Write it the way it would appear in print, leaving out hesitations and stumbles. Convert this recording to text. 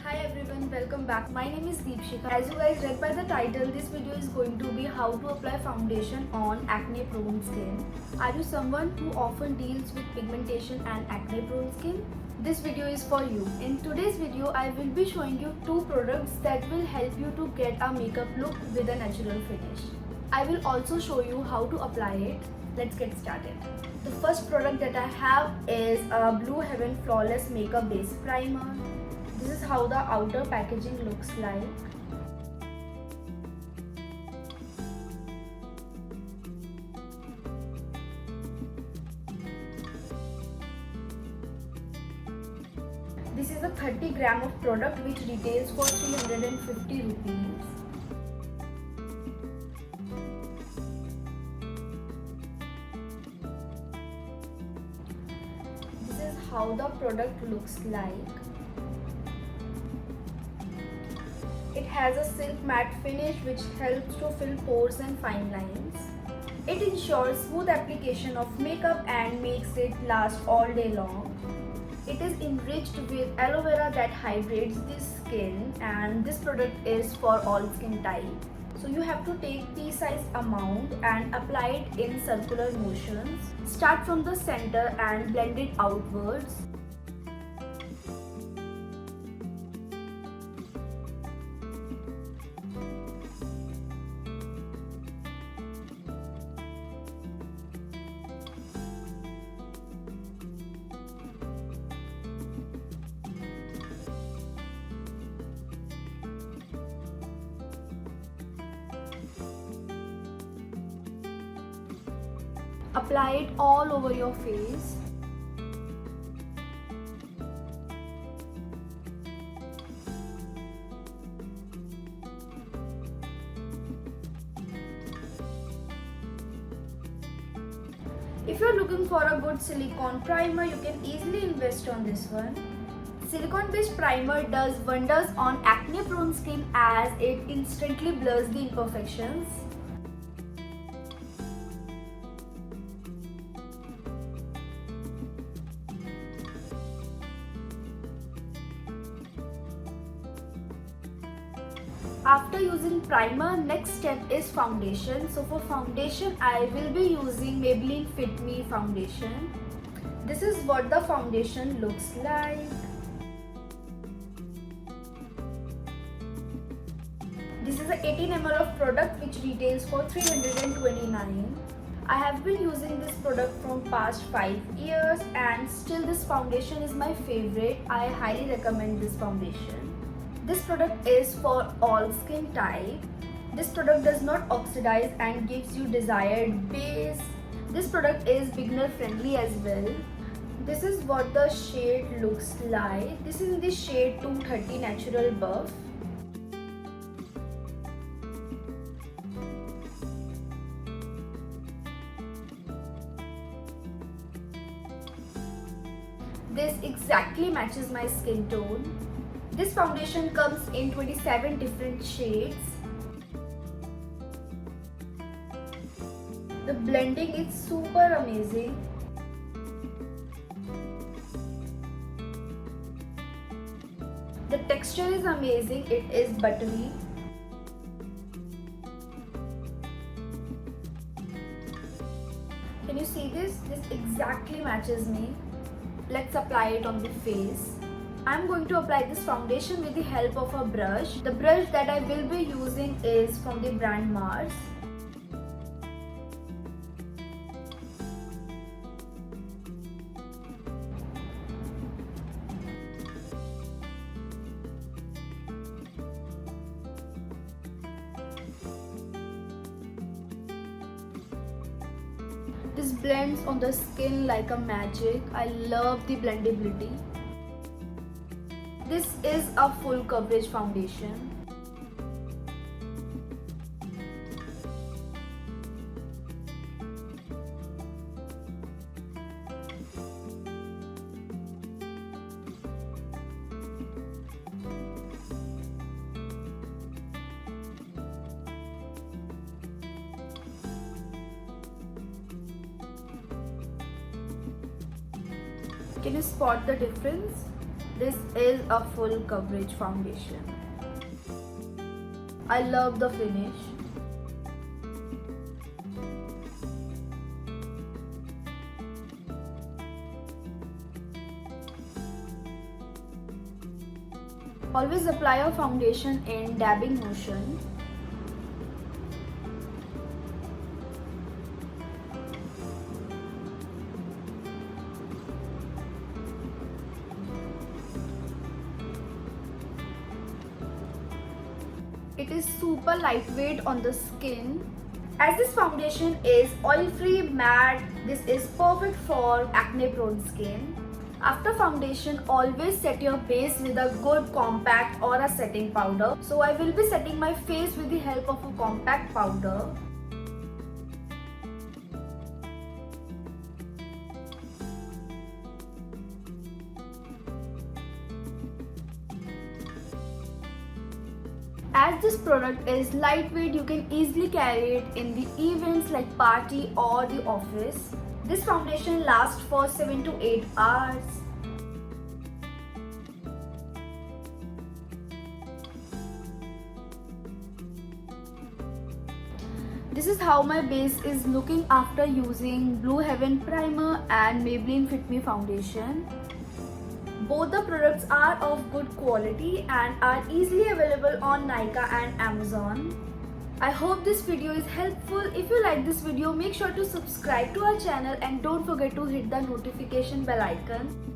Hi everyone, welcome back. My name is Deepshika. As you guys read by the title, this video is going to be how to apply foundation on acne prone skin. Are you someone who often deals with pigmentation and acne prone skin? This video is for you. In today's video, I will be showing you two products that will help you to get a makeup look with a natural finish. I will also show you how to apply it. Let's get started. The first product that I have is a Blue Heaven Flawless Makeup Base Primer. This is how the outer packaging looks like. This is a 30 gram of product which retails for 350 rupees. This is how the product looks like. It has a silk matte finish which helps to fill pores and fine lines. It ensures smooth application of makeup and makes it last all day long. It is enriched with aloe vera that hydrates the skin, and this product is for all skin type. So you have to take pea-sized amount and apply it in circular motions. Start from the center and blend it outwards. Apply it all over your face. If you're looking for a good silicone primer, you can easily invest on this one. Silicone based primer does wonders on acne prone skin as it instantly blurs the imperfections. After using primer, next step is foundation. So for foundation, I will be using Maybelline Fit Me foundation. This is what the foundation looks like. This is a 18 ml of product which retails for 329. I have been using this product from past 5 years and still this foundation is my favorite. I highly recommend this foundation. This product is for all skin type. This product does not oxidize and gives you desired base. This product is beginner friendly as well. This is what the shade looks like. This is in the shade 230 Natural Buff. This exactly matches my skin tone. This foundation comes in 27 different shades. The blending is super amazing. The texture is amazing, it is buttery. Can you see this? This exactly matches me. Let's apply it on the face. I'm going to apply this foundation with the help of a brush. The brush that I will be using is from the brand Mars. This blends on the skin like a magic. I love the blendability. This is a full coverage foundation. Can you spot the difference? This is a full coverage foundation. I love the finish. Always apply your foundation in dabbing motion. It is super lightweight on the skin. As this foundation is oil-free matte, this is perfect for acne-prone skin. After foundation, always set your base with a good compact or a setting powder. So I will be setting my face with the help of a compact powder. As this product is lightweight, you can easily carry it in the events like party or the office. This foundation lasts for 7 to 8 hours. This is how my base is looking after using Blue Heaven Primer and Maybelline Fit Me Foundation. Both the products are of good quality and are easily available on Nykaa and Amazon. I hope this video is helpful. If you like this video, make sure to subscribe to our channel and don't forget to hit the notification bell icon.